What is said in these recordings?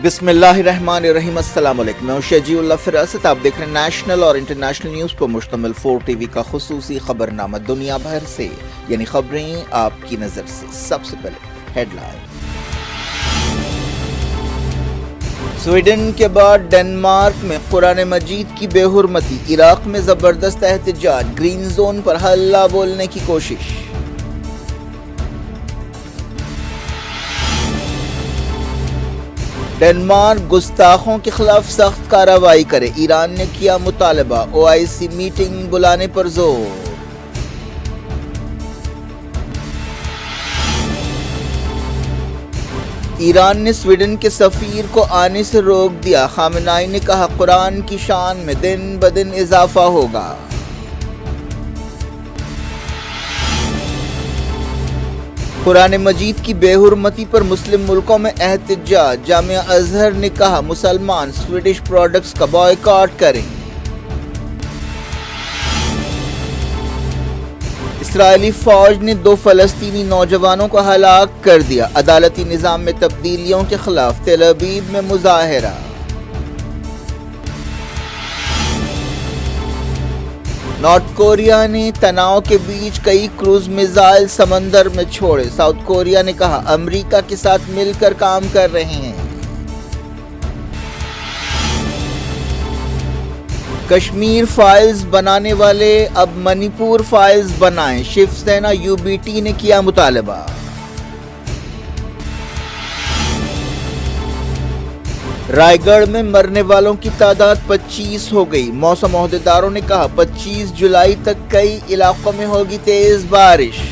بسم اللہ الرحمن الرحیم۔ السلام علیکم، میں شجیع اللہ فراست۔ آپ دیکھ رہے ہیں نیشنل اور انٹرنیشنل نیوز پر مشتمل 4 ٹی وی کا خصوصی خبرنامہ دنیا بھر سے، یعنی خبریں آپ کی نظر سے۔ سب سے پہلے ہیڈ لائن۔ سویڈن کے بعد ڈنمارک میں قرآن مجید کی بے حرمتی، عراق میں زبردست احتجاج، گرین زون پر ہلہ بولنے کی کوشش۔ ڈنمارک گستاخوں کے خلاف سخت کارروائی کرے، ایران نے کیا مطالبہ، OIC میٹنگ بلانے پر زور۔ ایران نے سویڈن کے سفیر کو آنے سے روک دیا، خامنہئی نے کہا قرآن کی شان میں دن بدن اضافہ ہوگا۔ قرآن مجید کی بے حرمتی پر مسلم ملکوں میں احتجاج، جامعہ ازہر نے کہا مسلمان سویڈش پروڈکٹس کا بائیکاٹ کریں۔ اسرائیلی فوج نے 2 فلسطینی نوجوانوں کو ہلاک کر دیا، عدالتی نظام میں تبدیلیوں کے خلاف تل ابیب میں مظاہرہ۔ نارتھ کوریا نے تناؤ کے بیچ کئی کروز میزائل سمندر میں چھوڑے، ساؤتھ کوریا نے کہا امریکہ کے ساتھ مل کر کام کر رہے ہیں۔ کشمیر فائلز بنانے والے اب منی پور فائلز بنائیں، شیو سینا UBT نے کیا مطالبہ۔ رائے گڑھ میں مرنے والوں کی تعداد 25 ہو گئی، موسم عہدیداروں نے کہا 25 جولائی تک کئی علاقوں میں ہوگی تیز بارش۔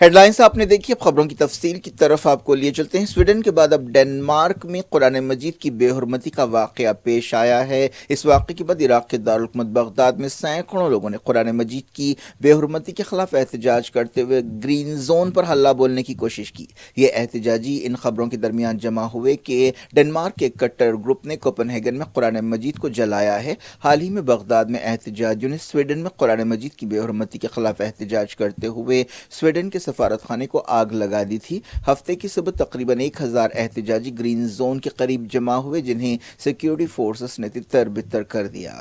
ہیڈ لائنز آپ نے دیکھی، اب خبروں کی تفصیل کی طرف آپ کو لیے چلتے ہیں۔ سویڈن کے بعد اب ڈنمارک میں قرآن مجید کی بے حرمتی کا واقعہ پیش آیا ہے۔ اس واقعے کے بعد عراق کے دارالحکومت بغداد میں سینکڑوں لوگوں نے قرآن مجید کی بے حرمتی کے خلاف احتجاج کرتے ہوئے گرین زون پر ہلہ بولنے کی کوشش کی۔ یہ احتجاجی ان خبروں کے درمیان جمع ہوئے کہ ڈنمارک کے کٹر گروپ نے کوپن ہیگن میں قرآن مجید کو جلایا ہے۔ حال ہی میں بغداد میں احتجاجیوں نے سویڈن میں قرآن مجید کی بے حرمتی کے خلاف احتجاج کرتے ہوئے سویڈن کے سفارت خانے کو آگ لگا دی تھی۔ ہفتے کی صبح تقریباً 1000 احتجاجی گرین زون کے قریب جمع ہوئے، جنہیں سیکیورٹی فورسز نے تتر بتر کر دیا۔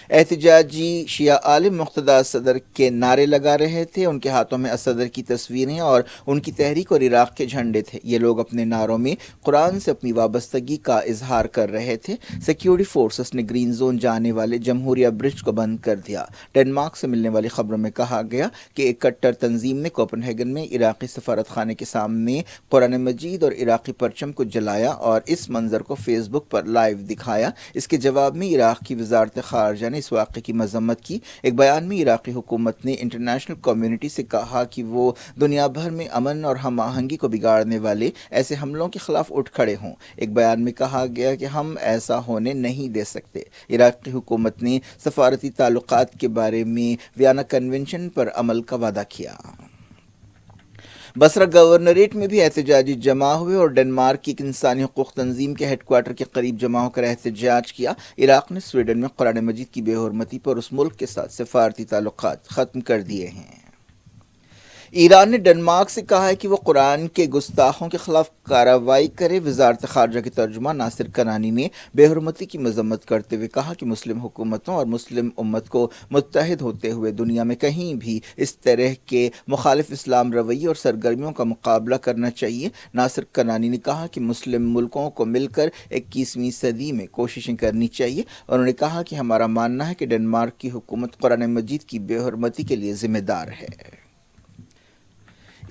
احتجاجی شیعہ عالم مقتدیٰ صدر کے نعرے لگا رہے تھے، ان کے ہاتھوں میں صدر کی تصویریں اور ان کی تحریک اور عراق کے جھنڈے تھے۔ یہ لوگ اپنے نعروں میں قرآن سے اپنی وابستگی کا اظہار کر رہے تھے۔ سیکیورٹی فورسز نے گرین زون جانے والے جمہوریہ برج کو بند کر دیا۔ ڈنمارک سے ملنے والی خبروں میں کہا گیا کہ ایک کٹر تنظیم نے کوپن ہیگن میں عراقی سفارت خانے کے سامنے قرآن مجید اور عراقی پرچم کو جلایا اور اس منظر کو فیس بک پر لائیو دکھایا۔ اس کے جواب میں عراق کی وزارت خارجہ نے اس واقعے کی مذمت کی۔ ایک بیان میں عراقی حکومت نے انٹرنیشنل کمیونٹی سے کہا کہ وہ دنیا بھر میں امن اور ہم آہنگی کو بگاڑنے والے ایسے حملوں کے خلاف اٹھ کھڑے ہوں۔ ایک بیان میں کہا گیا کہ ہم ایسا ہونے نہیں دے سکتے۔ عراقی حکومت نے سفارتی تعلقات کے بارے میں ویانا کنونشن پر عمل کا وعدہ کیا۔ بصرہ گورنریٹ میں بھی احتجاجی جمع ہوئے اور ڈنمارک کی ایک انسانی حقوق تنظیم کے ہیڈ کوارٹر کے قریب جمع ہو کر احتجاج کیا۔ عراق نے سویڈن میں قرآن مجید کی بے حرمتی پر اس ملک کے ساتھ سفارتی تعلقات ختم کر دیے ہیں۔ ایران نے ڈنمارک سے کہا ہے کہ وہ قرآن کے گستاخوں کے خلاف کارروائی کرے۔ وزارت خارجہ کے ترجمان ناصر کنانی نے بے حرمتی کی مذمت کرتے ہوئے کہا کہ مسلم حکومتوں اور مسلم امت کو متحد ہوتے ہوئے دنیا میں کہیں بھی اس طرح کے مخالف اسلام رویے اور سرگرمیوں کا مقابلہ کرنا چاہیے۔ ناصر کنانی نے کہا کہ مسلم ملکوں کو مل کر 21ویں صدی میں کوششیں کرنی چاہیے۔ انہوں نے کہا کہ ہمارا ماننا ہے کہ ڈنمارک کی حکومت قرآن مجید کی بے حرمتی کے لیے ذمہ دار ہے۔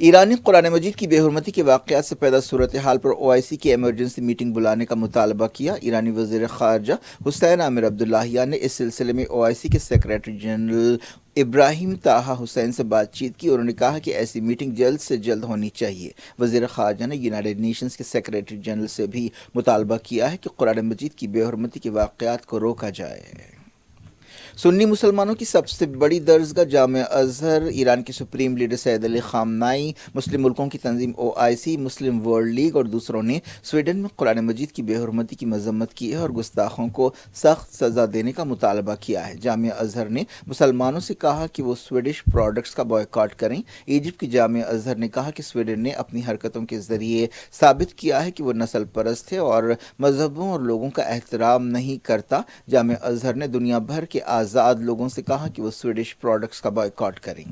ایران نے قرآن مجید کی بے حرمتی کے واقعات سے پیدا صورتحال پر OIC کی ایمرجنسی میٹنگ بلانے کا مطالبہ کیا۔ ایرانی وزیر خارجہ حسین عامر عبداللہیان نے اس سلسلے میں OIC کے سیکریٹری جنرل ابراہیم طاہا حسین سے بات چیت کی۔ انہوں نے کہا کہ ایسی میٹنگ جلد سے جلد ہونی چاہیے۔ وزیر خارجہ نے یونائیٹڈ نیشنز کے سیکریٹری جنرل سے بھی مطالبہ کیا ہے کہ قرآن مجید کی بے حرمتی کے واقعات کو روکا جائے۔ سنی مسلمانوں کی سب سے بڑی درسگاہ جامعہ ازہر، ایران کے سپریم لیڈر سید علی خامنائی، مسلم ملکوں کی تنظیم OIC، مسلم ورلڈ لیگ اور دوسروں نے سویڈن میں قرآن مجید کی بے حرمتی کی مذمت کی ہے اور گستاخوں کو سخت سزا دینے کا مطالبہ کیا ہے۔ جامعہ ازہر نے مسلمانوں سے کہا کہ وہ سویڈش پروڈکٹس کا بائیکاٹ کریں۔ ایجپٹ کی جامعہ ازہر نے کہا کہ سویڈن نے اپنی حرکتوں کے ذریعے ثابت کیا ہے کہ وہ نسل پرست ہے اور مذہبوں اور لوگوں کا احترام نہیں کرتا۔ جامعہ ازہر نے دنیا بھر کے آزاد لوگوں سے کہا کہ وہ سویڈش پروڈکٹس کا بائیکاٹ کریں۔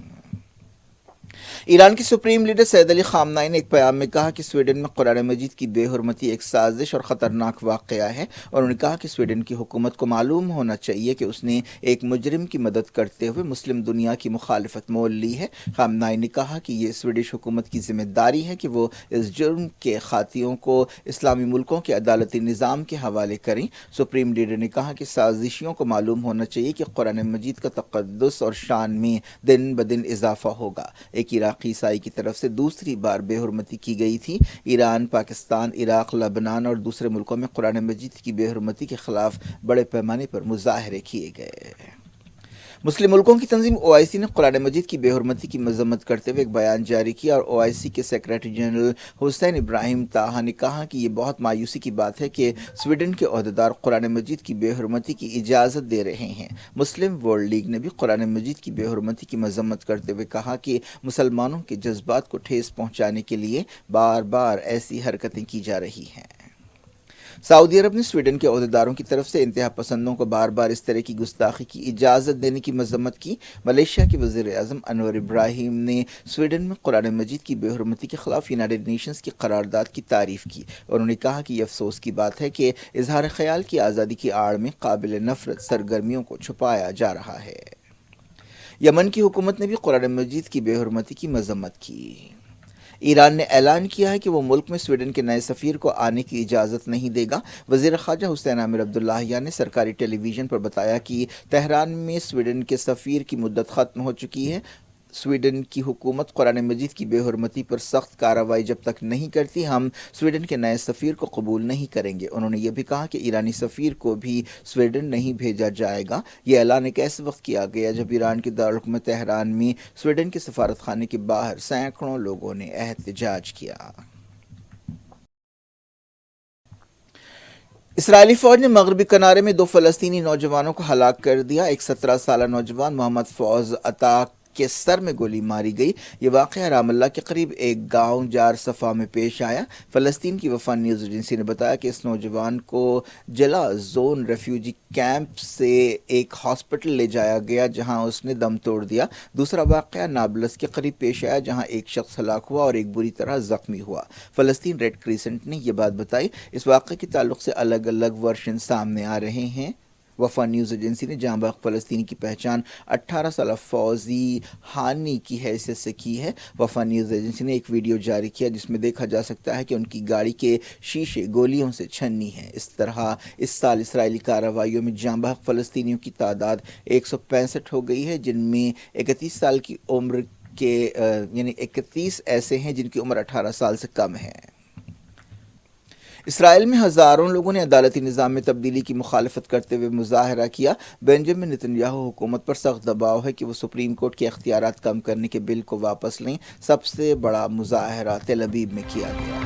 ایران کے سپریم لیڈر سید علی خامنائی نے ایک پیام میں کہا کہ سویڈن میں قرآن مجید کی بے حرمتی ایک سازش اور خطرناک واقعہ ہے، اور انہوں نے کہا کہ سویڈن کی حکومت کو معلوم ہونا چاہیے کہ اس نے ایک مجرم کی مدد کرتے ہوئے مسلم دنیا کی مخالفت مول لی ہے۔ خامنائی نے کہا کہ یہ سویڈش حکومت کی ذمہ داری ہے کہ وہ اس جرم کے خاطیوں کو اسلامی ملکوں کے عدالتی نظام کے حوالے کریں۔ سپریم لیڈر نے کہا کہ سازشیوں کو معلوم ہونا چاہیے کہ قرآن مجید کا تقدس اور شان میں دن بدن اضافہ ہوگا۔ ایک عراقی عیسائی کی طرف سے دوسری بار بے حرمتی کی گئی تھی۔ ایران، پاکستان، عراق، لبنان اور دوسرے ملکوں میں قرآن مجید کی بے حرمتی کے خلاف بڑے پیمانے پر مظاہرے کیے گئے۔ مسلم ملکوں کی تنظیم OIC نے قرآن مجید کی بے حرمتی کی مذمت کرتے ہوئے ایک بیان جاری کیا اور OIC کے سیکریٹری جنرل حسین ابراہیم طاہا نے کہا کہ یہ بہت مایوسی کی بات ہے کہ سویڈن کے عہدیدار قرآن مجید کی بے حرمتی کی اجازت دے رہے ہیں۔ مسلم ورلڈ لیگ نے بھی قرآن مجید کی بے حرمتی کی مذمت کرتے ہوئے کہا کہ مسلمانوں کے جذبات کو ٹھیس پہنچانے کے لیے بار بار ایسی حرکتیں کی جا رہی ہیں۔ سعودی عرب نے سویڈن کے عہدیداروں کی طرف سے انتہا پسندوں کو بار بار اس طرح کی گستاخی کی اجازت دینے کی مذمت کی۔ ملیشیا کے وزیر اعظم انور ابراہیم نے سویڈن میں قرآن مجید کی بے حرمتی کے خلاف یونائیٹڈ نیشنز کی قرارداد کی تعریف کی۔ انہوں نے کہا کہ یہ افسوس کی بات ہے کہ اظہار خیال کی آزادی کی آڑ میں قابل نفرت سرگرمیوں کو چھپایا جا رہا ہے۔ یمن کی حکومت نے بھی قرآن مجید کی بے حرمتی کی مذمت کی۔ ایران نے اعلان کیا ہے کہ وہ ملک میں سویڈن کے نئے سفیر کو آنے کی اجازت نہیں دے گا۔ وزیر خارجہ حسین عامر عبداللہیان نے سرکاری ٹیلی ویژن پر بتایا کہ تہران میں سویڈن کے سفیر کی مدت ختم ہو چکی ہے۔ سویڈن کی حکومت قرآن مجید کی بے حرمتی پر سخت کارروائی جب تک نہیں کرتی، ہم سویڈن کے نئے سفیر کو قبول نہیں کریں گے۔ انہوں نے یہ بھی کہا کہ ایرانی سفیر کو بھی سویڈن نہیں بھیجا جائے گا۔ یہ اعلان ایک ایسے وقت کیا گیا جب ایران کے دارالحکومت تہران میں سویڈن کے سفارت خانے کے باہر سینکڑوں لوگوں نے احتجاج کیا۔ اسرائیلی فوج نے مغربی کنارے میں 2 فلسطینی نوجوانوں کو ہلاک کر دیا۔ ایک 17 سالہ نوجوان محمد فوز عطا کے سر میں گولی ماری گئی۔ یہ واقعہ رام اللہ کے قریب ایک گاؤں جار صفا میں پیش آیا۔ فلسطین کی وفا نیوز ایجنسی نے بتایا کہ اس نوجوان کو جلا زون ریفیوجی کیمپ سے ایک ہاسپٹل لے جایا گیا جہاں اس نے دم توڑ دیا۔ دوسرا واقعہ نابلس کے قریب پیش آیا جہاں ایک شخص ہلاک ہوا اور ایک بری طرح زخمی ہوا۔ فلسطین ریڈ کریسنٹ نے یہ بات بتائی۔ اس واقعے کے تعلق سے الگ الگ ورشن سامنے آ رہے ہیں۔ وفا نیوز ایجنسی نے جاں بحق فلسطینی کی پہچان 18 سالہ فوزی ہانی کی حیثیت سے کی ہے۔ وفا نیوز ایجنسی نے ایک ویڈیو جاری کیا جس میں دیکھا جا سکتا ہے کہ ان کی گاڑی کے شیشے گولیوں سے چھنی ہیں۔ اس طرح اس سال اسرائیلی کارروائیوں میں جاں بحق فلسطینیوں کی تعداد 165 ہو گئی ہے، جن میں 31 سال کی عمر کے 31 ایسے ہیں جن کی عمر 18 سال سے کم ہے۔ اسرائیل میں ہزاروں لوگوں نے عدالتی نظام میں تبدیلی کی مخالفت کرتے ہوئے مظاہرہ کیا۔ بنجمن نتن یاہو حکومت پر سخت دباؤ ہے کہ وہ سپریم کورٹ کے اختیارات کم کرنے کے بل کو واپس لیں۔ سب سے بڑا مظاہرہ تل ابیب میں کیا گیا۔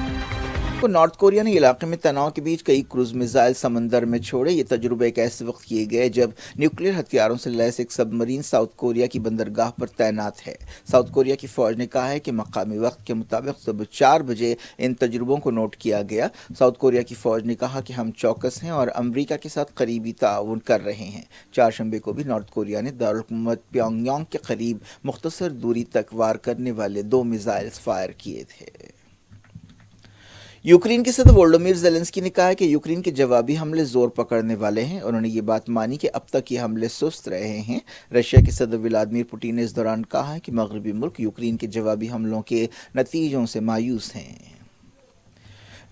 نارتھ کوریا نے علاقے میں تناؤ کے بیچ کئی کروز میزائل سمندر میں چھوڑے۔ یہ تجربے ایک ایسے وقت کیے گئے جب نیوکلیئر ہتھیاروں سے لیس ایک سب مرین ساؤتھ کوریا کی بندرگاہ پر تعینات ہے۔ ساؤتھ کوریا کی فوج نے کہا ہے کہ مقامی وقت کے مطابق صبح 4 بجے ان تجربوں کو نوٹ کیا گیا۔ ساؤتھ کوریا کی فوج نے کہا کہ ہم چوکس ہیں اور امریکہ کے ساتھ قریبی تعاون کر رہے ہیں۔ چہارشنبے کو بھی نارتھ کوریا نے دارالحکومت پیونگ یانگ کے قریب مختصر دوری تک وار کرنے والے 2 میزائلز فائر کیے تھے۔ یوکرین کے صدر وولودیمیر زیلنسکی نے کہا ہے کہ یوکرین کے جوابی حملے زور پکڑنے والے ہیں۔ انہوں نے یہ بات مانی کہ اب تک یہ حملے سست رہے ہیں۔ رشیا کے صدر ولادیمیر پوٹن نے اس دوران کہا ہے کہ مغربی ملک یوکرین کے جوابی حملوں کے نتیجوں سے مایوس ہیں۔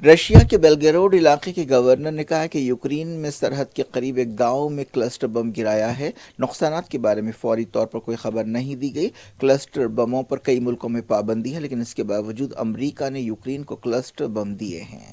رشیا کے بیلگروڈ علاقے کے گورنر نے کہا کہ یوکرین میں سرحد کے قریب ایک گاؤں میں کلسٹر بم گرایا ہے۔ نقصانات کے بارے میں فوری طور پر کوئی خبر نہیں دی گئی۔ کلسٹر بموں پر کئی ملکوں میں پابندی ہے، لیکن اس کے باوجود امریکہ نے یوکرین کو کلسٹر بم دیے ہیں۔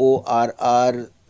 ORR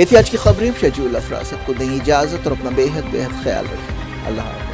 یہ تھی آج کی خبریں. شجیع الافراست کو دیں اجازت اور اپنا بے حد خیال رکھیں. اللہ حافظ.